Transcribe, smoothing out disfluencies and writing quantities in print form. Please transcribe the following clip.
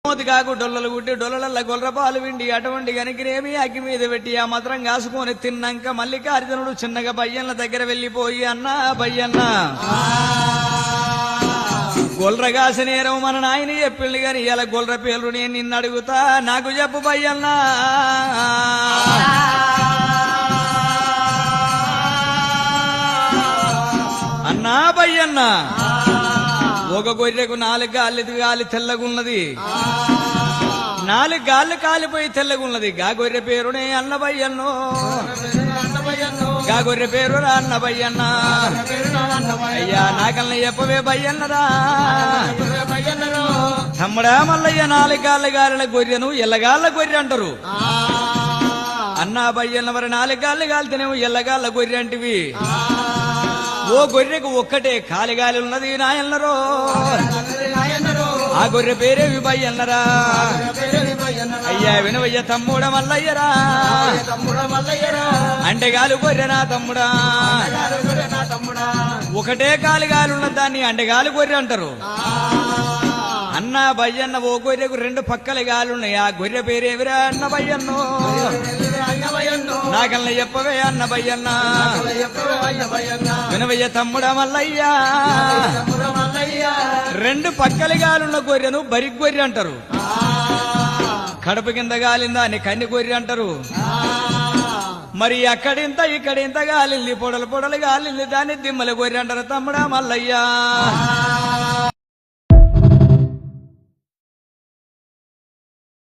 మోతికాకు డొల్లలు గుట్టి డొల్లల గొర్రపాలు విండి అటువంటి గనికినేమి అగ్గి మీద పెట్టి ఆ మాత్రం కాసుకొని తిన్నాక మల్లికార్జునుడు చిన్నగా బయ్యన్న దగ్గర వెళ్లిపోయి అన్నా బయ్యన్న గొల్రగాసి నేరం మన నాయన చెప్పిండు గాని ఇలా గొల్ర పేర్లు నేను నిన్ను అడుగుతా నాకు చెప్పు బయ్యన్నా అన్నా బయ్యన్న ఒక గొర్రెకు 4 గాలి తెల్లగున్నది 4 గాళ్ళు కాలిపోయి తెల్లగున్నది గా గొర్రె పేరునే అన్నబయ్యన్నో గా గొర్రె పేరు అన్నబయ్యన్న అయ్యా నాకల్ని చెప్పవే బయ్యన్నరా తమ్ముడా మల్లయ్య 4 గాళ్ళ గొర్రెను ఎల్లగాళ్ళ గొర్రె అంటారు అన్నా బయ్యన్న మరి 4 గాళ్ళు కాలితేనేమో ఎల్లగాళ్ళ గొర్రె అంటివి ఓ గొర్రెకు ఒక్కటే కాలిగాలి ఉన్నది నాయన్నరో ఆ గొర్రె పేరేవి బయ్యన్నరా అయ్యా వినవయ్య తమ్ముడ మల్లయ్యరా అంటే గాలి గొర్రె నా తమ్ముడా ఒకటే కాలిగాలి ఉన్న దాన్ని అండగాలి గొర్రె అంటారు అన్నా బయ్యన్న ఓ గొర్రెకు 2 పక్కల గాలున్నాయి ఆ గొర్రె పేరేవిరా అన్న బయ్యన్నో నాకల్ని చెప్పవే అన్న బయ్యన్న వినవయ్య తమ్ముడా మల్లయ్యా 2 పక్కల గాలున్న గొర్రెను బరి గొర్రె అంటారు కడుపు కింద గాలిందా అని కన్ని గొర్రె అంటారు మరి అక్కడింత ఇక్కడింత గాలింది పొడలు గాలింది దాన్ని దిమ్మల గొర్రె అంటారు తమ్ముడా మల్లయ్యా